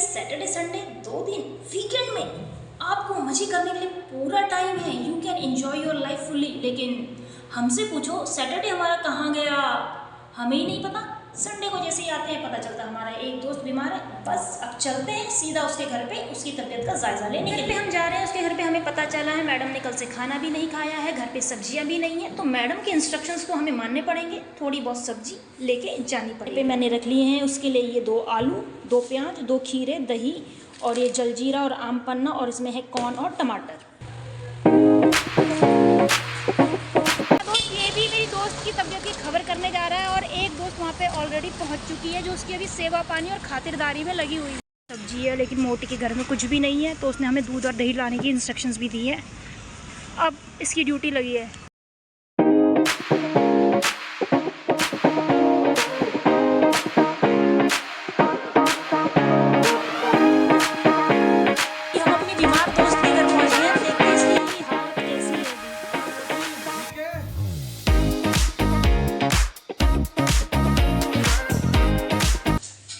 Saturday Sunday 2 दिन weekend में आपको मजे करने के लिए पूरा टाइम है। You can enjoy your life fully. लेकिन हमसे पूछो सैटरडे हमारा कहाँ गया, हमें ही नहीं पता। संडे को जैसे ही आते हैं पता चलता हमारा एक दोस्त बीमार है। बस अब चलते हैं सीधा उसके घर पे उसकी तबीयत का जायजा लेने के लिए। हम जा रहे हैं उसके घर पे। हमें पता चला है मैडम ने कल से खाना भी नहीं खाया है, घर पे सब्जियां भी नहीं है, तो मैडम के इंस्ट्रक्शंस को हमें मानने पड़ेंगे। थोड़ी बहुत सब्जी लेके जानी पड़ेगी। मैंने रख लिए हैं उसके लिए ये 2 आलू, 2 प्याज, 2 खीरे, दही और ये जलजीरा और आम पन्ना, और इसमें है कॉर्न और टमाटर। मेरी दोस्त की तबीयत की खबर करने जा रहा है और एक दोस्त वहाँ पे ऑलरेडी पहुँच चुकी है जो उसकी अभी सेवा पानी और खातिरदारी में लगी हुई है। सब्जी है लेकिन मोटी के घर में कुछ भी नहीं है, तो उसने हमें दूध और दही लाने की इंस्ट्रक्शंस भी दी है। अब इसकी ड्यूटी लगी है।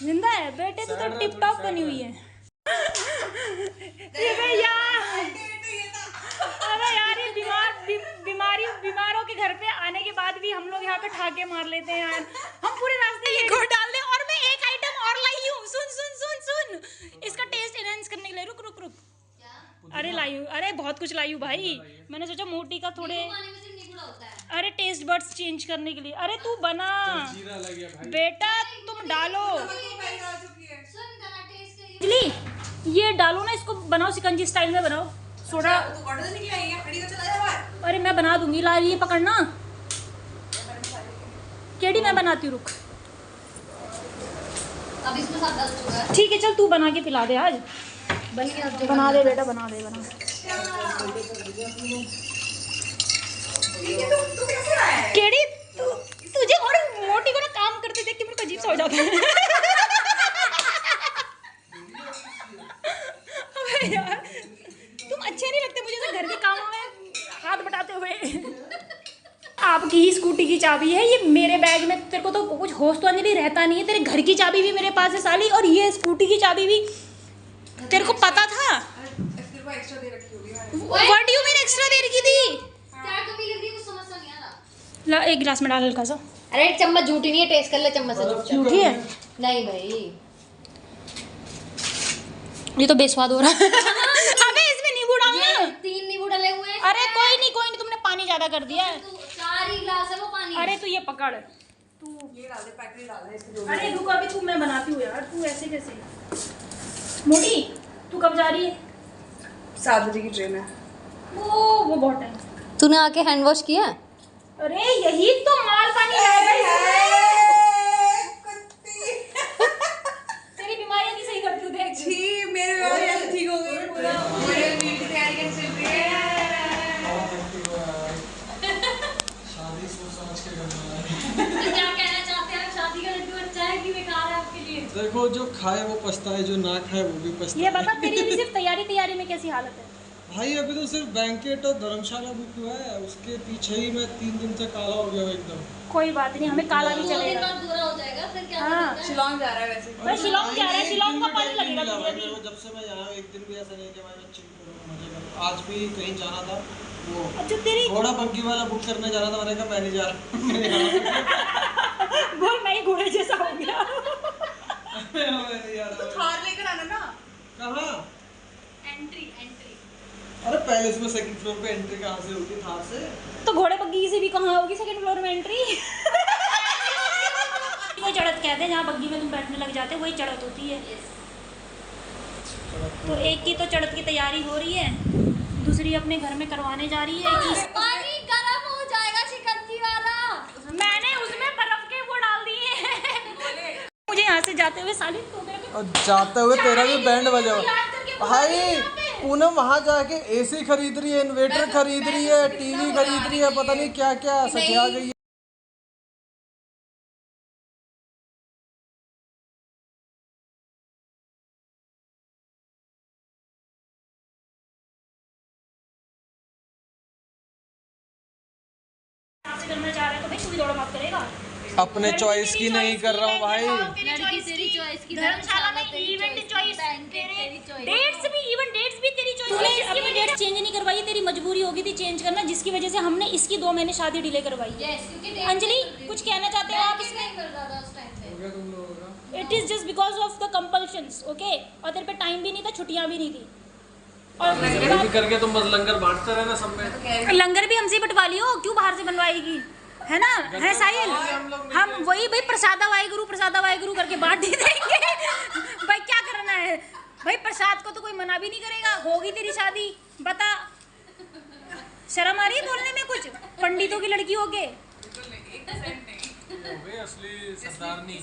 जिंदा है बेटे, तो टिप टॉप बनी हुई है। ये भैया, अरे यार ये बीमारों के घर पे आने के बाद भी हम लोग यहाँ पे ठाके मार लेते हैं यार। हम पूरे रास्ते ये घोट डाल दें। और मैं एक आइटम और लाई हूँ, सुन इसका टेस्ट एनहांस करने के लिए। रुक अरे लाई हूँ, अरे बहुत कुछ लाई हूँ भाई। मैंने सोचा मोटी का थोड़े, अरे टेस्ट बड्स चेंज करने के लिए। अरे तू बना बेटा, तुम डालो ये डालो ना, इसको बनाओ शिकंजी स्टाइल में बनाओ। सोडा अरे मैं बना दूंगी, ला ये पकड़ना। केडी मैं बनाती हूँ, रुक। अब इसमें साथ डाल दूंगा। ठीक है चल, तू बना के पिला दे आज। बना दे बेटा, बना दे। केडी तुझे और मोटी को ना काम करते देख के मेरे को अजीब सा हो जाता है। अबे यार तुम अच्छे नहीं लगते मुझे तो घर के कामों में हाथ बटाते हुए। आपकी ही स्कूटी की चाबी है ये मेरे बैग में। तेरे को तो कुछ होश तो अंजलि रहता नहीं है। तेरे घर की चाबी भी मेरे पास है साली, और ये स्कूटी की चाबी भी तेरे को पता था। What do you mean extra दे रखी थी? क्या कमी लग रही है, कुछ समझ नहीं आ रहा। ला एक गिलास में डाल हल्का सा। अरे एक चम्मच झूठी नहीं है, टेस्ट कर ले चम्मच से। झूठी है? नहीं भाई, ये तो बेस्वाद हो रहा है। अबे इसमें नींबू डालना। 3 नींबू डले हुए हैं। अरे कोई नहीं, तुमने पानी ज्यादा कर दिया है। 4 ही गिलास है वो पानी। अरे तू ये पकड़, तू ये डाल दे, पैकेट डाल दे इसको। अरे रुको अभी, तू मैं बनाती हूँ यार, तू ऐसे कैसे। मोटी तू कब जा रही है? 7 बजे की ट्रेन है। वो बहुत टाइम। तूने आके हैंड वॉश किया? अरे यही तो माल पानी है। तेरी बीमारियां नहीं सही करती हूँ देख। जी मेरे बीमारी ठीक हो गई पूरा। मेरे नीट की तैयारी कैसे चल रही है? शादी सोच समझ के करना है। क्या कहना चाहते हैं? शादी का लड्डू अच्छा है कि बेकार है आपके लिए? देखो जो खाए वो पछताए, जो ना खाए वो भी पछताए। ये बता तेरी अभी सिर्फ तैयारी में कैसी हालत है? भाई अभी तो सिर्फ बैंकेट और धर्मशाला बुक हुआ है, उसके पीछे ही मैं 3 दिन से काला हो गया हूँ एकदम। कोई बात नहीं, हमें काला भी 2 दिन चलेगा। बाद गोरा हो जाएगा फिर क्या? हाँ शिलोंग जा रहा है वैसे। भाई शिलोंग जा रहा है, शिलोंग का पानी एक दिन लगेगा मिला तुझे भाई अभी। मेरे को, जब से मैं यहाँ एक दिन भी ऐसा नहीं कि मैं चिल करूँ मजे करूँ। आज भी कहीं जाना था, वो अच्छा तेरी घोड़ा बंकी वाला बुक करने जाना था, मैंने कहा मैं नहीं जा रहा। बोल मैं ही घोड़े जैसा हो गया। तो थार लेकर आना ना। कहाँ? एंट्री अरे पहले इसमें सेकंड फ्लोर पे एंट्री कहाँ से होती थार से? तो घोड़े बग्गी से भी कहाँ होगी सेकंड फ्लोर में एंट्री? वही चढ़त कहते हैं, जहाँ बग्गी में तुम बैठने लग जाते हो वही चढ़त होती है। तो एक की तो चढ़त की तैयारी हो रही है, दूसरी अपने घर में करवाने जा रही है कि पानी गर्म हो जाएगा शिकंजी वाला। मैंने उसमें बर्फ के वो डाल दिए हैं। मुझे यहाँ से जाते हुए साली तो मेरे को और जाते हुए तेरा भी बैंड बजा हुआ। याद करके भाई पूनम वहाँ जाके एसी खरीद रही है, इन्वर्टर खरीद रही है, टीवी खरीद रही है, पता नहीं क्या क्या सजा गई है। करना चाह रहे हैं तो भाई तू भी दौड़ भाग करेगा। अपने चॉइस की नहीं कर रहा हूँ भाई। लड़की तेरी चॉइस की, धर्मशाला में इवेंट चॉइस, डेट्स भी, इवन डेट्स भी तेरी चॉइस। तूने अपनी डेट चेंज नहीं करवाई, तेरी मजबूरी होगी थी चेंज करना, जिसकी वजह से हमने इसकी 2 महीने शादी डिले करवाई है। अंजलि कुछ कहना चाहते हो आप इसमें? It is just because of the compulsions, okay. और तेरे पे टाइम भी नहीं था, छुट्टियां भी नहीं थी, और भी करके तुम बस लंगर बांटते रहना सब में। लंगर भी हमसे बंटवा लियो, क्यों बाहर से बनवाएगी, है ना? है साहिल, हम वही भाई प्रसादा वाहेगुरु करके बांट ही देंगे। भाई क्या करना है भाई, प्रसाद को तो कोई मना भी नहीं करेगा। होगी तेरी शादी, बता, शर्म आ रही है बोलने में कुछ? पंडितों की लड़की हो के असली सरदारनी,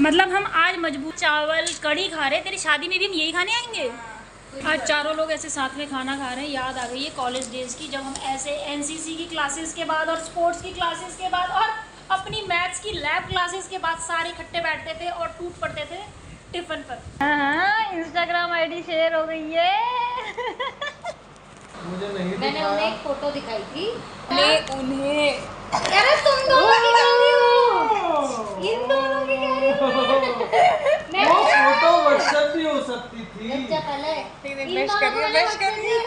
मतलब हम आज मजबूर चावल कढ़ी खा रहे, तेरी शादी में भी हम यही खाने आएंगे? आज चारों लोग ऐसे साथ में खाना खा रहे हैं। याद आ गई है कॉलेज डेज की, जब हम ऐसे एनसीसी की क्लासेस के बाद और स्पोर्ट्स की क्लासेस के बाद और अपनी मैथ्स की लैब क्लासेस के बाद सारे इकट्ठे बैठते थे और टूट पड़ते थे टिफिन पर। हाँ, इंस्टाग्राम आईडी शेयर हो गई है। मुझे नहीं मैंने उन्हें एक फोटो दिखाई थी। उन्हें अरे तुम दोनों की कर रही हो, इन दोनों की कह रही हो। मैं वो फोटो व्हाट्सएप भी हो सकती थी। अच्छा पहले ब्लश कर रही है, ब्लश कर रही है,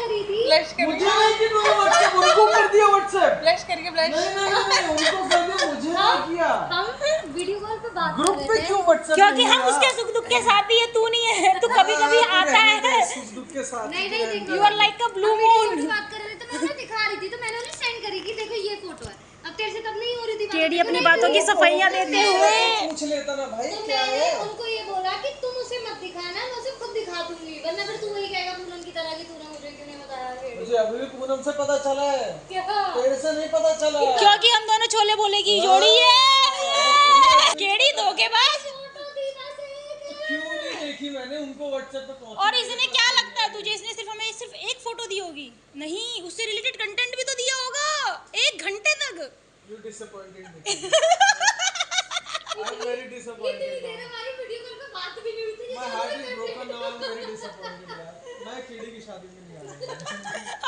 ब्लश कर मुझे नहीं कि तूने व्हाट्सएप उनको कर दिया व्हाट्सएप। ब्लश करके ब्लश। नहीं उनको कर दिया, मुझे नहीं किया। हम फिर वीडियो कॉल पे बात ग्रुप कर पे रहे थे। क्यों व्हाट्सएप? क्योंकि हम उसके सुख दुख के साथ ही है, तू नहीं है। तू कभी कभी आता है। सुख दुख के साथ नहीं नहीं देखो, you are like a blue हम वीडियो मून। की बात कर रहे थे तो मैं उन्हें दिखा रही थी, तो मैंने उन्हें सेंड करी कि देखो ये फोटो है। अब तेरे से तब नहीं हो रही थी बात। केडी अपनी बातों की सफाइयां देते हुए। पूछ लेता ना भाई तो क्या मैंने है। उनको ये बोला कि तुम उसे मत दिखाना, मैं उसे खुद दिखा दूंगी, वरना फिर तू वही कहेगा पूनम की तरह कि तूने मुझे क्यों नहीं बताया। मुझे अभी भी पूनम से पता चला है, क्या तेरे से नहीं पता चला। क्योंकि हम दोनों छोले बोले की जोड़ी है। केडी धोखेबाज। फोटो थी बस एक। क्यों नहीं देखी मैंने, उनको व्हाट्सएप पे पहुंच। और इसने क्या लगता है तुझे, इसने सिर्फ हमें सिर्फ एक फोटो दी होगी? नहीं, उससे रिलेटेड कंटेंट भी तो दिया होगा 1 घंटे तक। You disappointed. I am very इतनी डिसअपॉइंटेड। देर हमारी वीडियो कॉल पे बात भी नहीं हुई थी। My heart is broken now, I am very disappointed यार। मैं कीड़ी की शादी में नहीं आ रहा।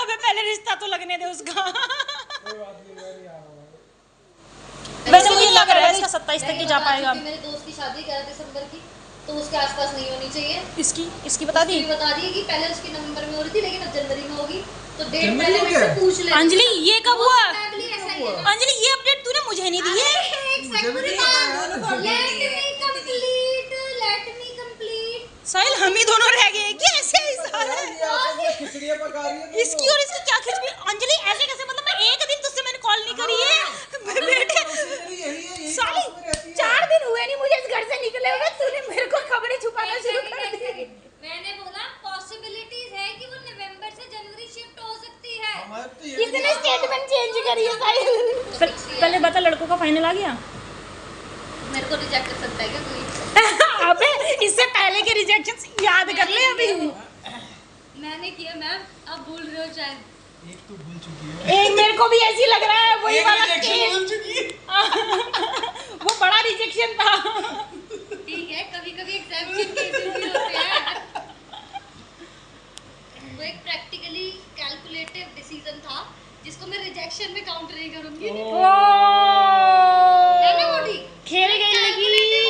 अबे पहले रिश्ता तो लगने दे उसका। कोई बात नहीं, मैं नहीं आ रहा हूं। वैसे मुझे लग रहा है इसका 27 तक ही जा पाएगा। मेरे दोस्त की शादी 11 दिसंबर की, तो उसके आसपास नहीं होनी चाहिए। इसकी बता दी। ये बता दी कि पहले उसकी नवंबर में हो रही थी, लेकिन अब जनवरी में होगी, तो डेट जनवरी पहले में मेरे से पूछ ले। अंजलि ये कब हुआ? फैमिली ऐसा ही है। अंजलि ये अपडेट तूने मुझे नहीं दी है। एक सेकंड, लेट मी कंप्लीट। साहिल हम ही दोनों रह गए क्या? ऐसे ही साल है। ये आपस में खिचड़ियां पका रही है। इसकी और इसकी क्या खिचड़ी? अंजलि ऐसे कैसे? मतलब मैं एक दिन तुझसे मैंने कॉल नहीं करी है बेटे। यही है, यही साली पास में रहती है। 4 दिन हुए नहीं मुझे इस घर से निकले हुए, तूने मेरे को खबरें छुपाना शुरू कर दी। मैंने बोला पॉसिबिलिटीज है कि वो नवंबर से जनवरी शिफ्ट हो सकती है। हमारे तो ये भी किसने स्टेटमेंट चेंज करी है साहिल? पहले बता, लड़कों का फाइनल आ गया? मेरे को रिजेक्ट कर सकता है क्या कोई? अबे इससे पहले के रिजेक्शंस याद कर ले अभी। मैंने किया मैम, आप भूल रहे हो शायद। एक तो भूल चुकी है। एक मेरे को भी ऐसी लग रहा है, वही वाला रिजेक्शन केस। भूल चुकी है। वो बड़ा रिजेक्शन था। ठीक है, कभी कभी एग्जामिनेशन केसेस भी होते हैं। वो एक प्रैक्टिकली कैलकुलेटिव डिसीजन था, जिसको मैं रिजेक्शन में काउंट नहीं करूंगी। है ना मोटी? खेल गई लगी,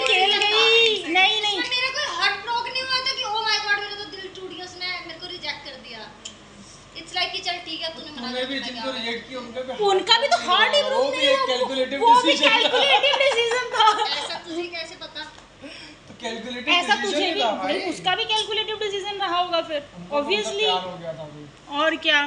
खेल गई। नहीं नहीं, इसमें मेरा कोई हार्ट ब्रोक नहीं हुआ था कि ओ माय गॉड मेरा तो दिल टूट गया, उसने मेरे को रिजेक्ट कर दिया। इट्स लाइक कि चल ठीक है तूने मना तूने भी कर दिया। जिनको रिजेक्ट किया उनका भी तो हार्ड ही वो भी एक कैलकुलेटिव वो भी डिसीजन था। कैलकुलेटिव डिसीजन था। ऐसा तुझे कैसे पता? तो कैलकुलेटिव ऐसा तुझे डिसीजन भी था भाई, भाई। उसका भी कैलकुलेटिव डिसीजन रहा होगा फिर ऑब्वियसली। प्यार हो गया था अभी। और क्या,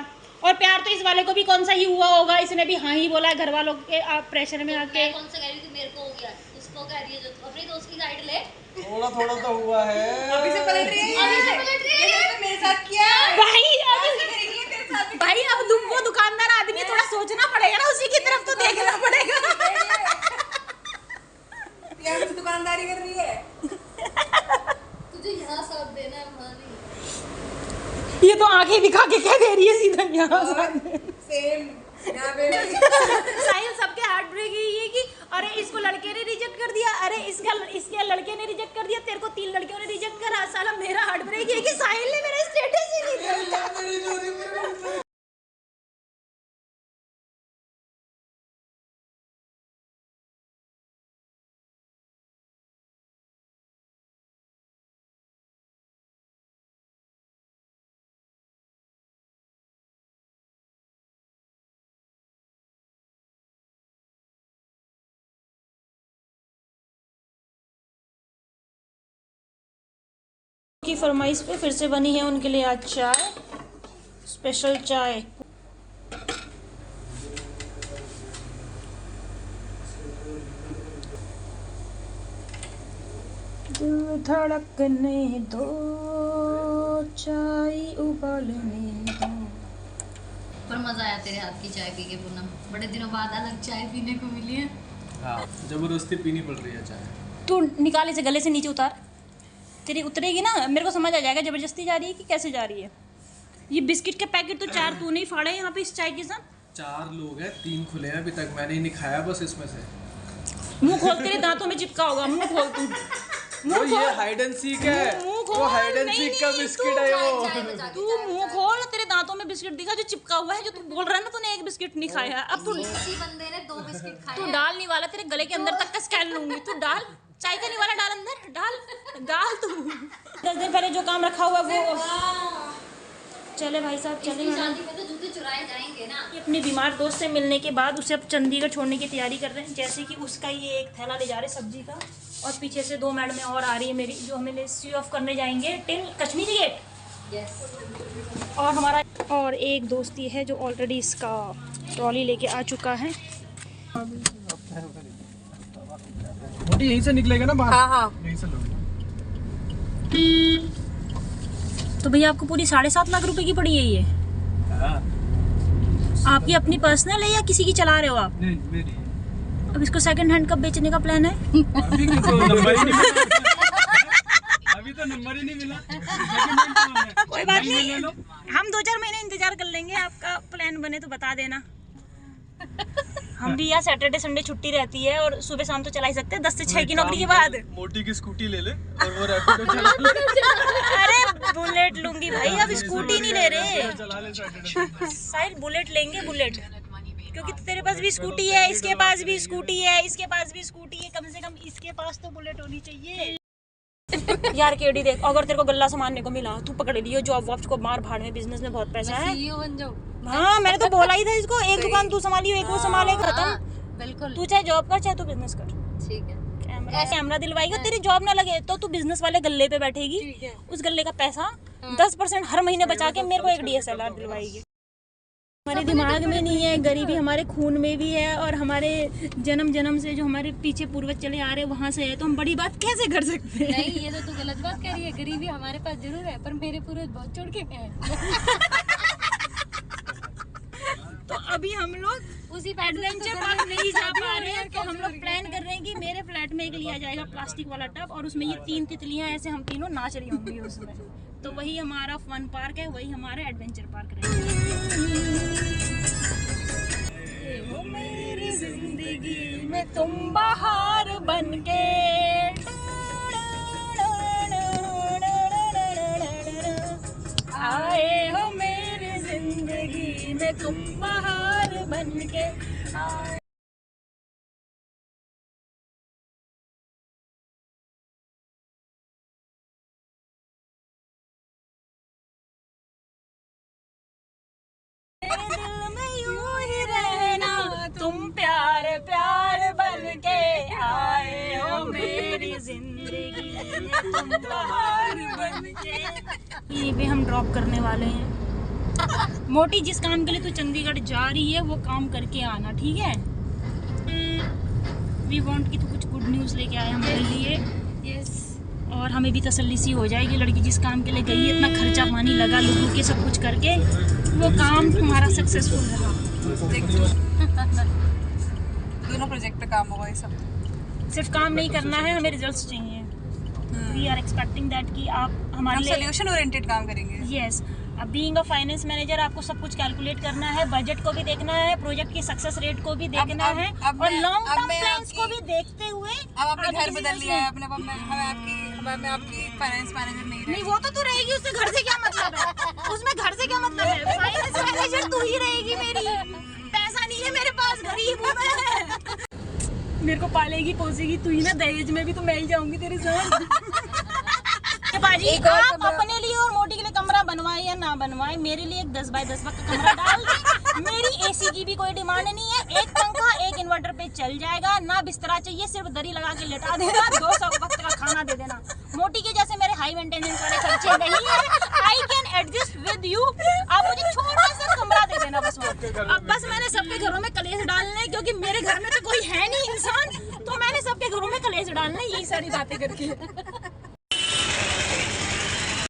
और प्यार तो इस वाले को भी कौन सा ही हुआ होगा, इसने भी हाँ ही बोला है घर वालों के प्रेशर में आके। मैं कौन सा कह रही थी मेरे को हो गया, उसको कह रही है जो अपने दोस्त की साइड ले। थोड़ा थोड़ा तो हुआ है। अभी से पलट रही है, अभी से पलट रही है। जैसे मेरे साथ किया भाई अब ऐसे करेगी तेरे साथ भी। भाई अब वो दुकानदार आदमी थोड़ा सोचना पड़ेगा ना, उसी की तरफ तो देखना पड़ेगा। यार तू दुकानदारी कर रही है। तुझे यहाँ साथ देना है, वहाँ नहीं। ये तो आंखें दिखा के कह दे रही है सीधा यहाँ से। सेम यहाँ पे भी। साहिल सबके हार्ट ब्रेक यही है कि अरे इसको लड़के ने रिजेक्ट कर दिया, अरे इसके लड़के ने रिजेक्ट कर दिया, तेरे को 3 लड़कियों ने रिजेक्ट करा। साला मेरा हार्ट ब्रेक ये है कि साहिल ने मेरा स्टेटस ही नहीं देखा। मेरी जोड़ी की फरमाइश पे फिर से बनी है उनके लिए आज चाय, स्पेशल चाय। दिल धड़कने दो, चाय उबालने दो। पर मजा आया तेरे हाथ की चाय पी के पूनम, बड़े दिनों बाद अलग चाय पीने को मिली है। हाँ, जबरदस्ती पीनी पड़ रही है चाय। तू निकाल इसे गले से नीचे उतार, तेरी उतरेगी ना मेरे को समझ आ जाएगा जबरदस्ती जा रही है कि कैसे जा रही है। ये बिस्किट के पैकेट तो 4 तूने ही फाड़े यहाँ पे इस चाय के साथ। 4 लोग हैं, 3 खुले हैं अभी तक, मैंने ही नहीं खाया बस इसमें से। मुंह खोल, तेरे दांतों में चिपका होगा, मुंह खोल तू। वो ये हाइड एंड सीक है, वो हाइड एंड सीक का बिस्किट है वो। तू मुंह खोल, तेरे दांतों में बिस्किट दिखा जो चिपका हुआ है, जो तू बोल रहा है ना तूने एक बिस्किट नहीं खाया। अब तू इसी बंदे ने 2 बिस्किट खाए। तू डाल नहीं वाला, तेरे गले के अंदर तक का स्कैन लूंगी। तू डाल, चाय का नहीं वाला डाल अंदर, डाल तू। 10 दिन पहले जो काम रखा हुआ वो चले भाई साहब, चले। शादी में तो जूते चुराए जाएंगे ना। अपने बीमार दोस्त से मिलने के बाद उसे अब चंडीगढ़ छोड़ने की तैयारी कर रहे हैं। जैसे कि उसका ये एक थैला ले जा रहे सब्जी का, और पीछे से 2 मैडमें और आ रही है मेरी, जो हमें सी ऑफ करने जाएंगे टिल कश्मीरी गेट। यस। और हमारा और एक दोस्ती है जो ऑलरेडी इसका ट्रॉली लेके आ चुका है। मोटी यहीं से निकलेगा ना बाहर? हाँ यहीं से लोगे। तो भैया आपको पूरी 7.5 लाख रुपए की पड़ी है ये? हाँ। आपकी अपनी पर्सनल है या किसी की चला रहे हो आप? नहीं, मेरी। अब इसको सेकंड हैंड कब बेचने का प्लान है? अभी तो नंबर ही नहीं मिला। कोई बात नहीं, हम 2-4 महीने इंतजार कर लेंगे, आपका प्लान बने तो बता देना। हम भी यहाँ सैटरडे संडे छुट्टी रहती है और सुबह शाम तो चला ही सकते हैं 10 से 6 की नौकरी के बाद। मोटी की स्कूटी ले ले और वो रैपिडो चला ले। अरे बुलेट लूंगी भाई, अब स्कूटी नहीं ले रहे। चला ले सैटरडे। शायद बुलेट लेंगे, बुलेट, क्योंकि तेरे पास भी स्कूटी है, इसके पास भी स्कूटी है, इसके पास भी स्कूटी है, कम से कम इसके पास तो बुलेट होनी चाहिए। यार केडी देख, अगर तेरे को गल्ला संभालने को मिला, तू पकड़ लियो, जॉब वॉब को मार भाड़ में, बिजनेस में बहुत पैसा है। सीईओ बन जाओ। हाँ, मैंने तो बोला ही था इसको, एक दुकान तू संभालियो, एक वो संभालेगा, खत्म। बिल्कुल। तू चाहे जॉब कर चाहे तू बिजनेस कर। ठीक है। कैमरा दिलवाएगा, तेरी जॉब ना लगे तो तू बिजनेस वाले गल्ले पे बैठेगी, उस गल्ले का पैसा 10% हर महीने बचा के मेरे को एक DSLR दिलवाएगी। हमारे दिमाग में नहीं है, गरीबी हमारे खून में भी है, और हमारे जन्म से जो हमारे पीछे पूर्वज चले आ रहे हैं वहाँ से है, तो हम बड़ी बात कैसे कर सकते हैं? नहीं, ये तो तू गलत बात कह रही है। गरीबी हमारे पास जरूर है, पर मेरे पूर्वज बहुत छोड़ के गए। तो अभी हम लोग उसी एडवेंचर पार्क नहीं जा पा रहे हैं, तो हम लोग प्लान कर रहे हैं कि मेरे फ्लैट में एक लिया जाएगा प्लास्टिक वाला टब, और उसमें ये 3 तितलियां ऐसे हम तीनों नाच रही होंगी उसमें। तो वही हमारा फन पार्क है, वही हमारा एडवेंचर पार्क रहेगा। मेरी जिंदगी में तुम बहार बनके आए हो, मेरी जिंदगी में तुम बहार बनके आए। तुम प्यार प्यार बनके आए हो, मेरी जिंदगी में तुम बहार बनके। ये भी हम ड्रॉप करने वाले हैं। मोटी, जिस काम के लिए तू चंडीगढ़ जा रही है वो काम करके आना, ठीक है? वी वांट कि तू कुछ गुड न्यूज़ लेके आए हमारे लिए। यस। और हमें भी तसल्ली सी हो जाएगी, लड़की जिस काम के लिए गई है, इतना खर्चा पानी लगा लुक के सब कुछ करके, वो काम तुम्हारा सक्सेसफुल रहा। दोनों प्रोजेक्ट पे काम होगा ये सब। सिर्फ काम नहीं करना है, हमें रिजल्ट्स चाहिए। वी आर एक्सपेक्टिंग दैट कि आप हमारे लिए सोल्यूशन ओरिएंटेड काम करेंगे। यस। अब बीइंग अ फाइनेंस मैनेजर आपको सब कुछ कैलकुलेट करना है, बजट को भी देखना है, प्रोजेक्ट की सक्सेस रेट को भी देखना है, और लॉन्ग टर्म प्लान्स को भी देखते हुए। अब आपने घर बदल लिया है अपने, मैं आपकी फाइनेंस मैनेजर नहीं वो तो तू रहेगी, उससे घर से क्या मतलब है? उसमें घर से क्या मतलब है? फाइनेंस मैनेजर तू ही रहेगी मेरी। पैसा नहीं है मेरे पास, गरीब हूँ मैं। मेरे को पालेगी पोसेगी तू ही ना, दहेज में भी तो मैं ही जाऊंगी तेरे साथ। बाजी, आप अपने लिए और मोटी के लिए कमरा बनवाए या ना बनवाए, मेरे लिए एक 10 बाय 10 का कमरा डाल दे। मेरी AC की भी कोई डिमांड नहीं है, एक पंखा एक इन्वर्टर पे चल जाएगा, ना बिस्तरा चाहिए, सिर्फ दरी लगा के लेटा देना, 200 वक्त का खाना दे देना। मोटी के जैसे मेरे हाई मेंटेनेंस वाले खर्चे नहीं है। I can adjust with you. आप मुझे छोटा सा कमरा दे देना बस। अब बस मैंने सबके घरों में कलेश डालने, क्योंकि मेरे घर में तो कोई है नहीं इंसान, तो मैंने सबके घरों में कलेश डालना, यही सारी बातें करके।